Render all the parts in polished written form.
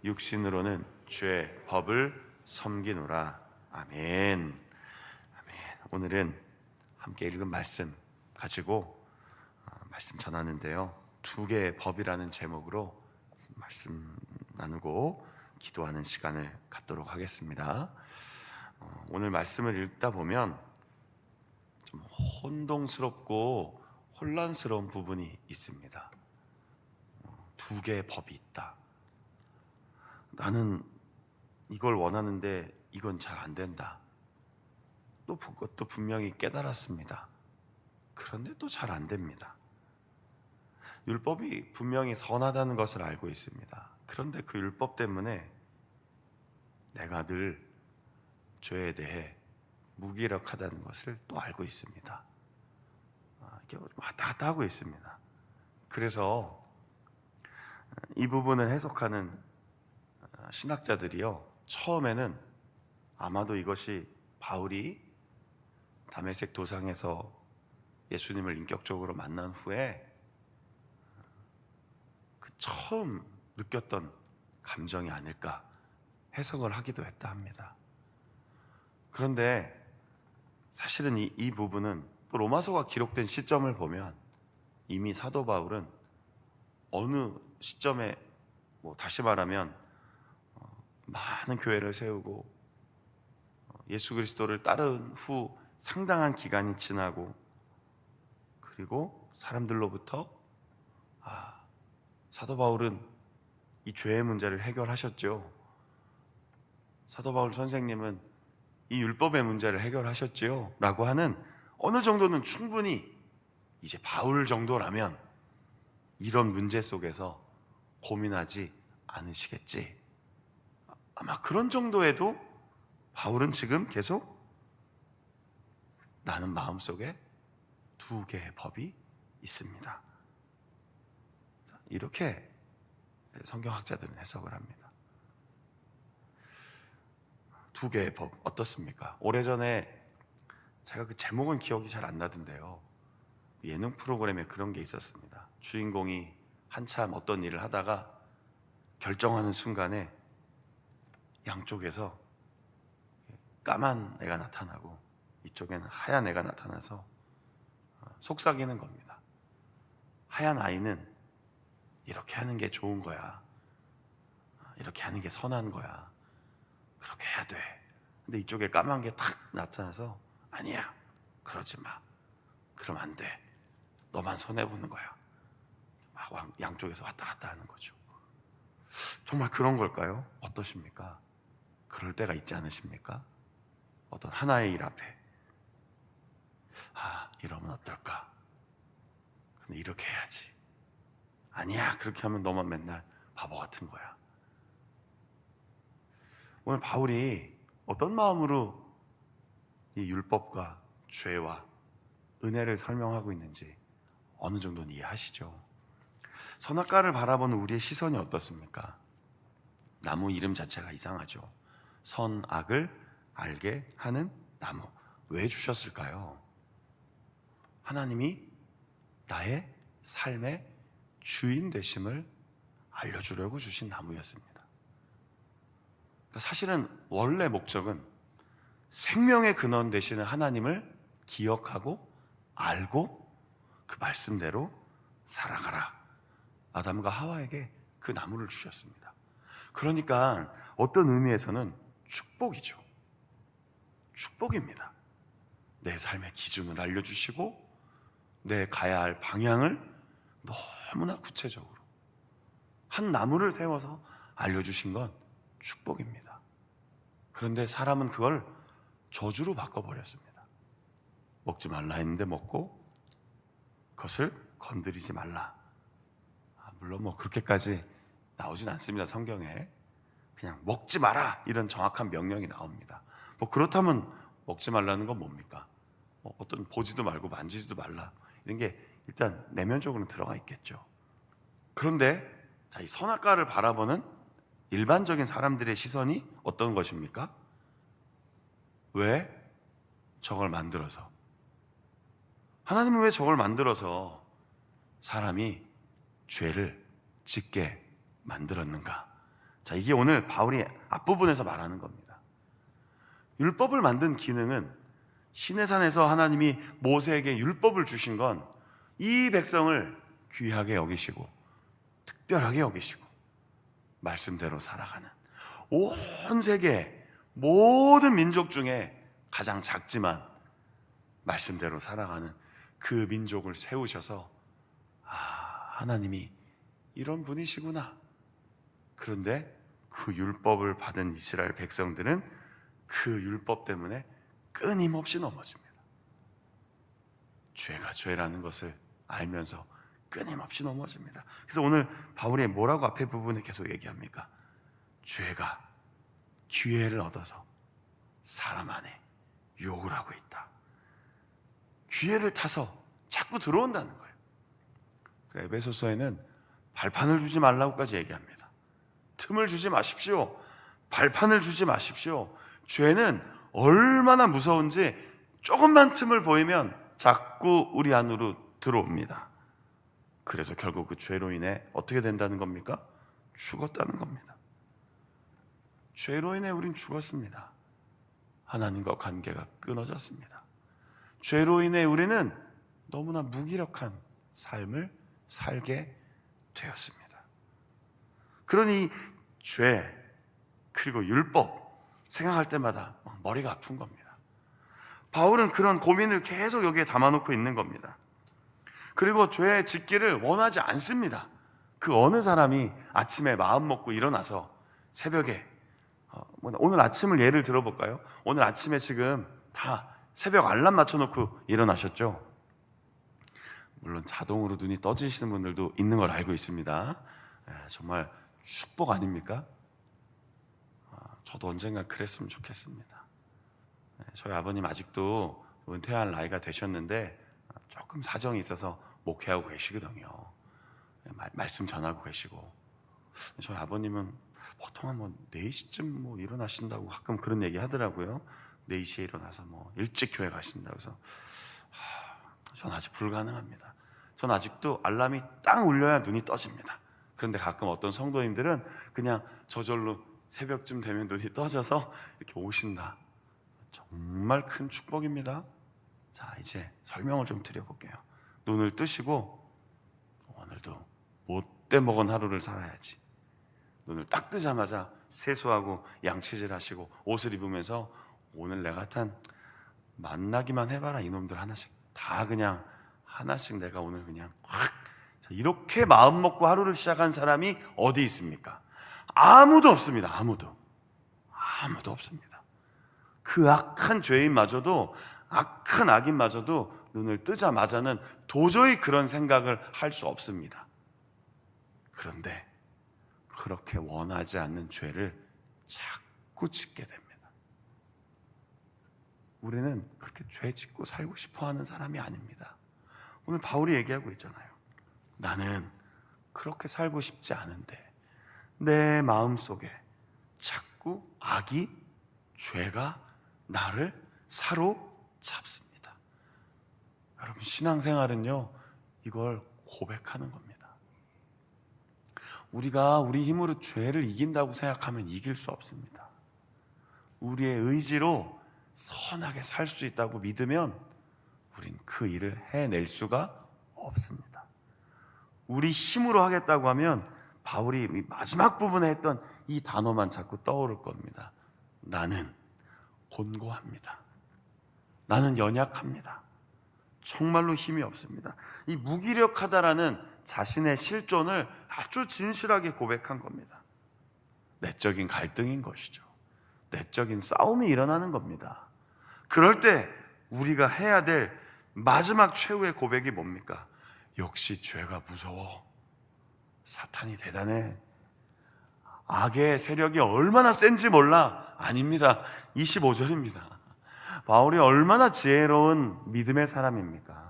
육신으로는 죄 법을 섬기노라. 아멘. 아멘. 오늘은 함께 읽은 말씀 가지고 말씀 전하는데요, 두 개의 법이라는 제목으로 말씀 나누고 기도하는 시간을 갖도록 하겠습니다. 오늘 말씀을 읽다 보면 좀 혼동스럽고 혼란스러운 부분이 있습니다. 두 개의 법이 있다. 나는 이걸 원하는데 이건 잘 안 된다. 또 그것도 분명히 깨달았습니다. 그런데 또 잘 안 됩니다. 율법이 분명히 선하다는 것을 알고 있습니다. 그런데 그 율법 때문에 내가 늘 죄에 대해 무기력하다는 것을 또 알고 있습니다. 이게 왔다 갔다 하고 있습니다. 그래서 이 부분을 해석하는 신학자들이요, 처음에는 아마도 이것이 바울이 다메섹 도상에서 예수님을 인격적으로 만난 후에 그 처음 느꼈던 감정이 아닐까 해석을 하기도 했다 합니다. 그런데 사실은 이 부분은 또 로마서가 기록된 시점을 보면 이미 사도 바울은 어느 시점에 다시 말하면 많은 교회를 세우고 예수 그리스도를 따른 후 상당한 기간이 지나고, 그리고 사람들로부터 사도 바울은 이 죄의 문제를 해결하셨죠, 사도 바울 선생님은 이 율법의 문제를 해결하셨지요 라고 하는 어느 정도는 충분히 이제 바울 정도라면 이런 문제 속에서 고민하지 않으시겠지, 아마 그런 정도에도 바울은 지금 계속 나는 마음속에 두 개의 법이 있습니다. 이렇게 성경학자들은 해석을 합니다. 두 개의 법 어떻습니까? 오래전에 제가 그 제목은 기억이 잘 안 나던데요, 예능 프로그램에 그런 게 있었습니다. 주인공이 한참 어떤 일을 하다가 결정하는 순간에 양쪽에서 까만 애가 나타나고 이쪽에는 하얀 애가 나타나서 속삭이는 겁니다. 하얀 아이는 이렇게 하는 게 좋은 거야, 이렇게 하는 게 선한 거야, 그렇게 해야 돼. 근데 이쪽에 까만 게 탁 나타나서 아니야, 그러지 마, 그럼 안 돼, 너만 손해보는 거야. 막 양쪽에서 왔다 갔다 하는 거죠. 정말 그런 걸까요? 어떠십니까? 그럴 때가 있지 않으십니까? 어떤 하나의 일 앞에 이러면 어떨까? 근데 이렇게 해야지. 아니야, 그렇게 하면 너만 맨날 바보 같은 거야. 오늘 바울이 어떤 마음으로 이 율법과 죄와 은혜를 설명하고 있는지 어느 정도는 이해하시죠? 선악과를 바라보는 우리의 시선이 어떻습니까? 나무 이름 자체가 이상하죠. 선악을 알게 하는 나무. 왜 주셨을까요? 하나님이 나의 삶의 주인 되심을 알려주려고 주신 나무였습니다. 그러니까 사실은 원래 목적은 생명의 근원 되시는 하나님을 기억하고 알고 그 말씀대로 살아가라. 아담과 하와에게 그 나무를 주셨습니다. 그러니까 어떤 의미에서는 축복이죠. 축복입니다. 내 삶의 기준을 알려주시고 내 가야 할 방향을 너무나 구체적으로 한 나무를 세워서 알려주신 건 축복입니다. 그런데 사람은 그걸 저주로 바꿔버렸습니다. 먹지 말라 했는데 먹고 그것을 건드리지 말라. 물론 그렇게까지 나오진 않습니다. 성경에 그냥 먹지 마라 이런 정확한 명령이 나옵니다. 그렇다면 먹지 말라는 건 뭡니까? 어떤 보지도 말고 만지지도 말라 이런 게 일단 내면적으로는 들어가 있겠죠. 그런데 이 선악과를 바라보는 일반적인 사람들의 시선이 어떤 것입니까? 왜 저걸 만들어서, 하나님은 왜 저걸 만들어서 사람이 죄를 짓게 만들었는가? 자, 이게 오늘 바울이 앞부분에서 말하는 겁니다. 율법을 만든 기능은 시내산에서 하나님이 모세에게 율법을 주신 건 이 백성을 귀하게 여기시고 특별하게 여기시고 말씀대로 살아가는 온 세계 모든 민족 중에 가장 작지만 말씀대로 살아가는 그 민족을 세우셔서 하나님이 이런 분이시구나. 그런데 그 율법을 받은 이스라엘 백성들은 그 율법 때문에 끊임없이 넘어집니다. 죄가 죄라는 것을 알면서 끊임없이 넘어집니다. 그래서 오늘 바울이 뭐라고 앞에 부분에 계속 얘기합니까? 죄가 기회를 얻어서 사람 안에 욕을 하고 있다. 기회를 타서 자꾸 들어온다는 거예요. 에베소서에는 발판을 주지 말라고까지 얘기합니다. 틈을 주지 마십시오. 발판을 주지 마십시오. 죄는 얼마나 무서운지 조금만 틈을 보이면 자꾸 우리 안으로 들어옵니다. 그래서 결국 그 죄로 인해 어떻게 된다는 겁니까? 죽었다는 겁니다. 죄로 인해 우린 죽었습니다. 하나님과 관계가 끊어졌습니다. 죄로 인해 우리는 너무나 무기력한 삶을 살게 되었습니다. 그러니 죄 그리고 율법 생각할 때마다 머리가 아픈 겁니다. 바울은 그런 고민을 계속 여기에 담아놓고 있는 겁니다. 그리고 죄 짓기를 원하지 않습니다. 그 어느 사람이 아침에 마음 먹고 일어나서 새벽에 오늘 아침을 예를 들어볼까요? 오늘 아침에 지금 다 새벽 알람 맞춰놓고 일어나셨죠? 물론 자동으로 눈이 떠지시는 분들도 있는 걸 알고 있습니다. 정말 축복 아닙니까? 저도 언젠가 그랬으면 좋겠습니다. 저희 아버님 아직도 은퇴할 나이가 되셨는데 조금 사정이 있어서 목회하고 계시거든요. 말씀 전하고 계시고. 저희 아버님은 보통 한 4시쯤 일어나신다고 가끔 그런 얘기 하더라고요. 4시에 일어나서 일찍 교회 가신다고 해서 전 아직 불가능합니다. 전 아직도 알람이 딱 울려야 눈이 떠집니다. 그런데 가끔 어떤 성도님들은 그냥 저절로 새벽쯤 되면 눈이 떠져서 이렇게 오신다. 정말 큰 축복입니다. 자, 이제 설명을 좀 드려볼게요. 눈을 뜨시고 오늘도 못돼 먹은 하루를 살아야지. 눈을 딱 뜨자마자 세수하고 양치질 하시고 옷을 입으면서 오늘 내가 만나기만 해봐라 이놈들 하나씩 다 그냥 하나씩 내가 오늘 그냥 확 이렇게 마음 먹고 하루를 시작한 사람이 어디 있습니까? 아무도 없습니다. 아무도 없습니다. 그 악한 죄인마저도 악한 악인마저도 눈을 뜨자마자는 도저히 그런 생각을 할 수 없습니다. 그런데 그렇게 원하지 않는 죄를 자꾸 짓게 됩니다. 우리는 그렇게 죄 짓고 살고 싶어하는 사람이 아닙니다. 오늘 바울이 얘기하고 있잖아요. 나는 그렇게 살고 싶지 않은데 내 마음속에 자꾸 악이 죄가 나를 사로잡습니다. 여러분 신앙생활은요 이걸 고백하는 겁니다. 우리가 우리 힘으로 죄를 이긴다고 생각하면 이길 수 없습니다. 우리의 의지로 선하게 살 수 있다고 믿으면 우린 그 일을 해낼 수가 없습니다. 우리 힘으로 하겠다고 하면 바울이 마지막 부분에 했던 이 단어만 자꾸 떠오를 겁니다. 나는 곤고합니다. 나는 연약합니다. 정말로 힘이 없습니다. 이 무기력하다라는 자신의 실존을 아주 진실하게 고백한 겁니다. 내적인 갈등인 것이죠. 내적인 싸움이 일어나는 겁니다. 그럴 때 우리가 해야 될 마지막 최후의 고백이 뭡니까? 역시 죄가 무서워. 사탄이 대단해. 악의 세력이 얼마나 센지 몰라. 아닙니다. 25절입니다. 바울이 얼마나 지혜로운 믿음의 사람입니까?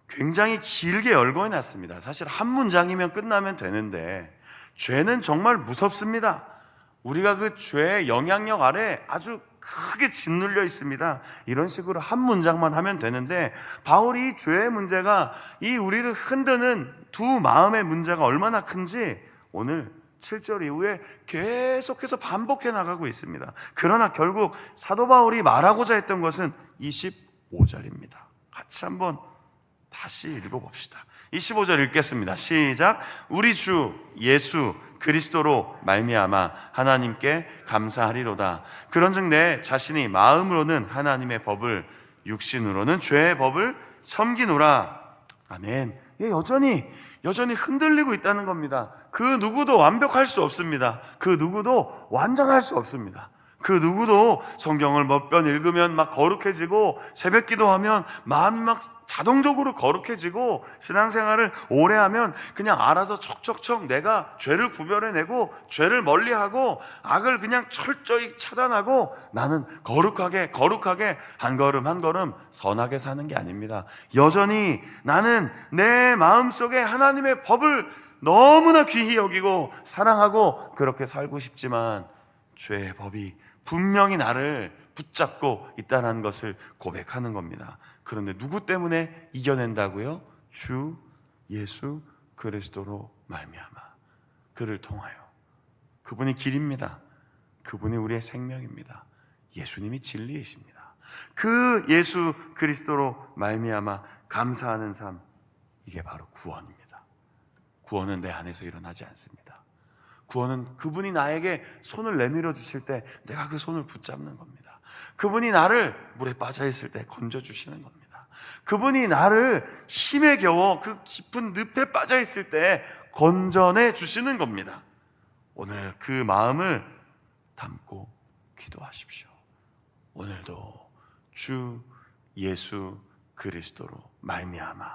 굉장히 길게 열거해놨습니다. 사실 한 문장이면 끝나면 되는데 죄는 정말 무섭습니다. 우리가 그 죄의 영향력 아래 아주 크게 짓눌려 있습니다. 이런 식으로 한 문장만 하면 되는데 바울이 죄의 문제가 이 우리를 흔드는 두 마음의 문제가 얼마나 큰지 오늘 7절 이후에 계속해서 반복해 나가고 있습니다. 그러나 결국 사도 바울이 말하고자 했던 것은 25절입니다. 같이 한번 다시 읽어봅시다. 25절 읽겠습니다. 시작. 우리 주 예수 그리스도로 말미암아 하나님께 감사하리로다. 그런즉 내 자신이 마음으로는 하나님의 법을, 육신으로는 죄의 법을 섬기노라. 아멘. 예, 여전히 흔들리고 있다는 겁니다. 그 누구도 완벽할 수 없습니다. 그 누구도 완전할 수 없습니다. 그 누구도 성경을 몇 번 읽으면 막 거룩해지고, 새벽 기도하면 마음이 막 자동적으로 거룩해지고, 신앙생활을 오래 하면 그냥 알아서 척척척 내가 죄를 구별해내고 죄를 멀리하고 악을 그냥 철저히 차단하고 나는 거룩하게 한 걸음 한 걸음 선하게 사는 게 아닙니다. 여전히 나는 내 마음속에 하나님의 법을 너무나 귀히 여기고 사랑하고 그렇게 살고 싶지만 죄의 법이 분명히 나를 붙잡고 있다는 것을 고백하는 겁니다. 그런데 누구 때문에 이겨낸다고요? 주 예수 그리스도로 말미암아, 그를 통하여. 그분이 길입니다. 그분이 우리의 생명입니다. 예수님이 진리이십니다. 그 예수 그리스도로 말미암아 감사하는 삶, 이게 바로 구원입니다. 구원은 내 안에서 일어나지 않습니다. 구원은 그분이 나에게 손을 내밀어 주실 때 내가 그 손을 붙잡는 겁니다. 그분이 나를 물에 빠져 있을 때 건져 주시는 겁니다. 그분이 나를 힘에 겨워 그 깊은 늪에 빠져 있을 때 건져내 주시는 겁니다. 오늘 그 마음을 담고 기도하십시오. 오늘도 주 예수 그리스도로 말미암아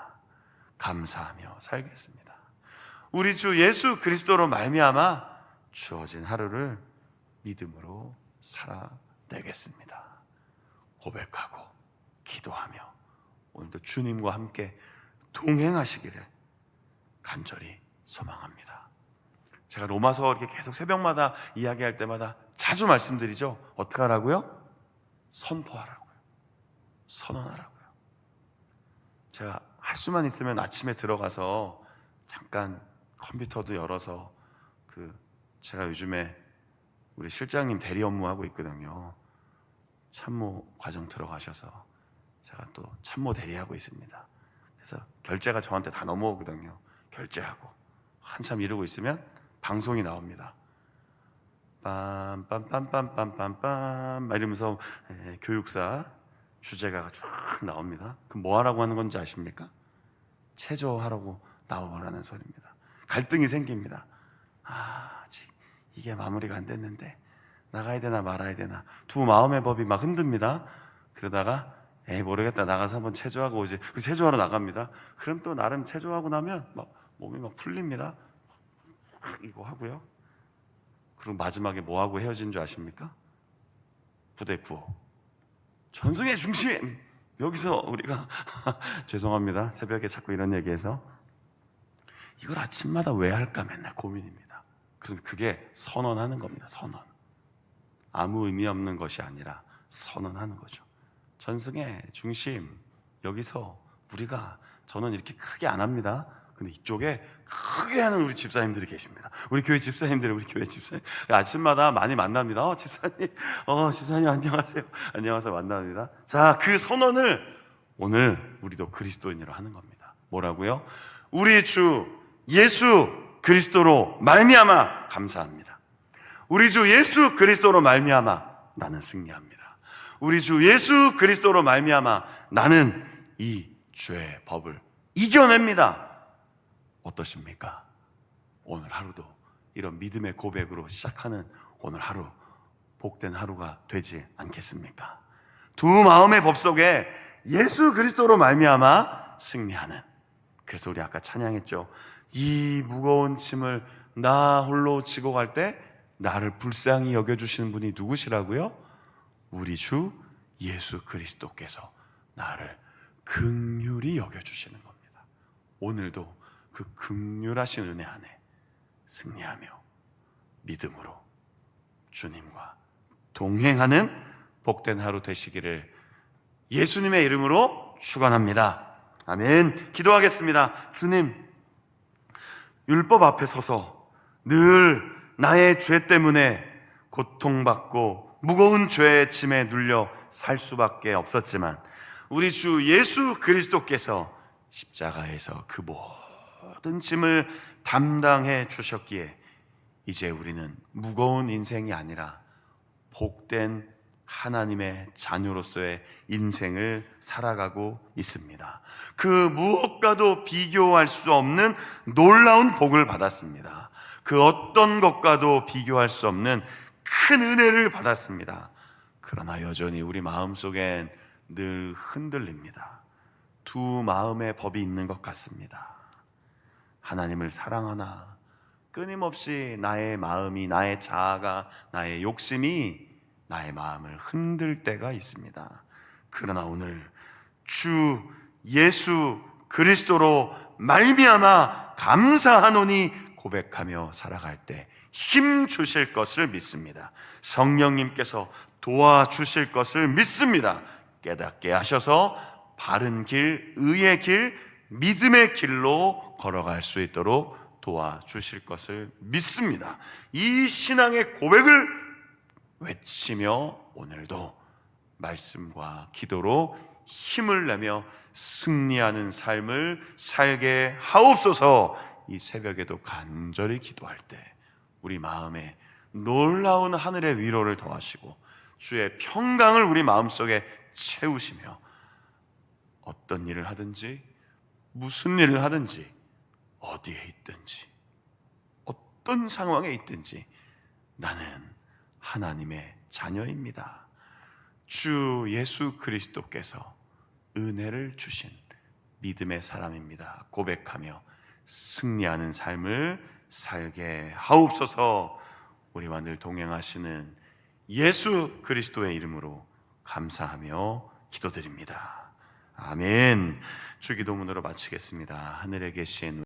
감사하며 살겠습니다. 우리 주 예수 그리스도로 말미암아 주어진 하루를 믿음으로 살아내겠습니다. 고백하고 기도하며 오늘도 주님과 함께 동행하시기를 간절히 소망합니다. 제가 로마서 이렇게 계속 새벽마다 이야기할 때마다 자주 말씀드리죠. 어떻게 하라고요? 선포하라고요. 선언하라고요. 제가 할 수만 있으면 아침에 들어가서 잠깐 컴퓨터도 열어서 제가 요즘에 우리 실장님 대리 업무하고 있거든요. 참모 과정 들어가셔서 제가 또 참모 대리하고 있습니다. 그래서 결제가 저한테 다 넘어오거든요. 결제하고 한참 이러고 있으면 방송이 나옵니다. 빰빰빰빰빰빰빰 이러면서 교육사 주제가가 쫙 나옵니다. 그럼 뭐 하라고 하는 건지 아십니까? 체조하라고 나오라는 소리입니다. 갈등이 생깁니다. 아직 이게 마무리가 안 됐는데 나가야 되나 말아야 되나 두 마음의 법이 막 흔듭니다. 그러다가 모르겠다, 나가서 한번 체조하고 오지. 체조하러 나갑니다. 그럼 또 나름 체조하고 나면 막 몸이 막 풀립니다. 이거 하고요. 그리고 마지막에 뭐 하고 헤어진 줄 아십니까? 부대 구호. 전승의 중심. 여기서 우리가 죄송합니다. 새벽에 자꾸 이런 얘기해서 이걸 아침마다 왜 할까 맨날 고민입니다. 그게 선언하는 겁니다. 선언. 아무 의미 없는 것이 아니라 선언하는 거죠. 전승의 중심. 여기서 저는 이렇게 크게 안 합니다. 근데 이쪽에 크게 하는 우리 집사님들이 계십니다. 우리 교회 집사님들. 아침마다 많이 만납니다. 집사님 안녕하세요. 안녕하세요. 만납니다. 자, 그 선언을 오늘 우리도 그리스도인으로 하는 겁니다. 뭐라고요? 우리 주 예수 그리스도로 말미암아 감사합니다. 우리 주 예수 그리스도로 말미암아 나는 승리합니다. 우리 주 예수 그리스도로 말미암아 나는 이 죄의 법을 이겨냅니다. 어떠십니까? 오늘 하루도 이런 믿음의 고백으로 시작하는 오늘 하루, 복된 하루가 되지 않겠습니까? 두 마음의 법 속에 예수 그리스도로 말미암아 승리하는. 그래서 우리 아까 찬양했죠. 이 무거운 짐을 나 홀로 지고 갈 때 나를 불쌍히 여겨주시는 분이 누구시라고요? 우리 주 예수 그리스도께서 나를 긍휼히 여겨주시는 겁니다. 오늘도 그 긍휼하신 은혜 안에 승리하며 믿음으로 주님과 동행하는 복된 하루 되시기를 예수님의 이름으로 축원합니다. 아멘. 기도하겠습니다. 주님, 율법 앞에 서서 늘 나의 죄 때문에 고통받고 무거운 죄의 짐에 눌려 살 수밖에 없었지만 우리 주 예수 그리스도께서 십자가에서 그 모든 짐을 담당해 주셨기에 이제 우리는 무거운 인생이 아니라 복된 하나님의 자녀로서의 인생을 살아가고 있습니다. 그 무엇과도 비교할 수 없는 놀라운 복을 받았습니다. 그 어떤 것과도 비교할 수 없는 큰 은혜를 받았습니다. 그러나 여전히 우리 마음속엔 늘 흔들립니다. 두 마음의 법이 있는 것 같습니다. 하나님을 사랑하나 끊임없이 나의 마음이, 나의 자아가, 나의 욕심이 나의 마음을 흔들 때가 있습니다. 그러나 오늘 주 예수 그리스도로 말미암아 감사하노니 고백하며 살아갈 때 힘 주실 것을 믿습니다. 성령님께서 도와주실 것을 믿습니다. 깨닫게 하셔서 바른 길, 의의 길, 믿음의 길로 걸어갈 수 있도록 도와주실 것을 믿습니다. 이 신앙의 고백을 외치며 오늘도 말씀과 기도로 힘을 내며 승리하는 삶을 살게 하옵소서. 이 새벽에도 간절히 기도할 때 우리 마음에 놀라운 하늘의 위로를 더하시고 주의 평강을 우리 마음속에 채우시며 어떤 일을 하든지 무슨 일을 하든지 어디에 있든지 어떤 상황에 있든지 나는 하나님의 자녀입니다. 주 예수 그리스도께서 은혜를 주신 믿음의 사람입니다. 고백하며 승리하는 삶을 살게 하옵소서. 우리와 늘 동행하시는 예수 그리스도의 이름으로 감사하며 기도드립니다. 아멘. 주기도문으로 마치겠습니다. 하늘에 계신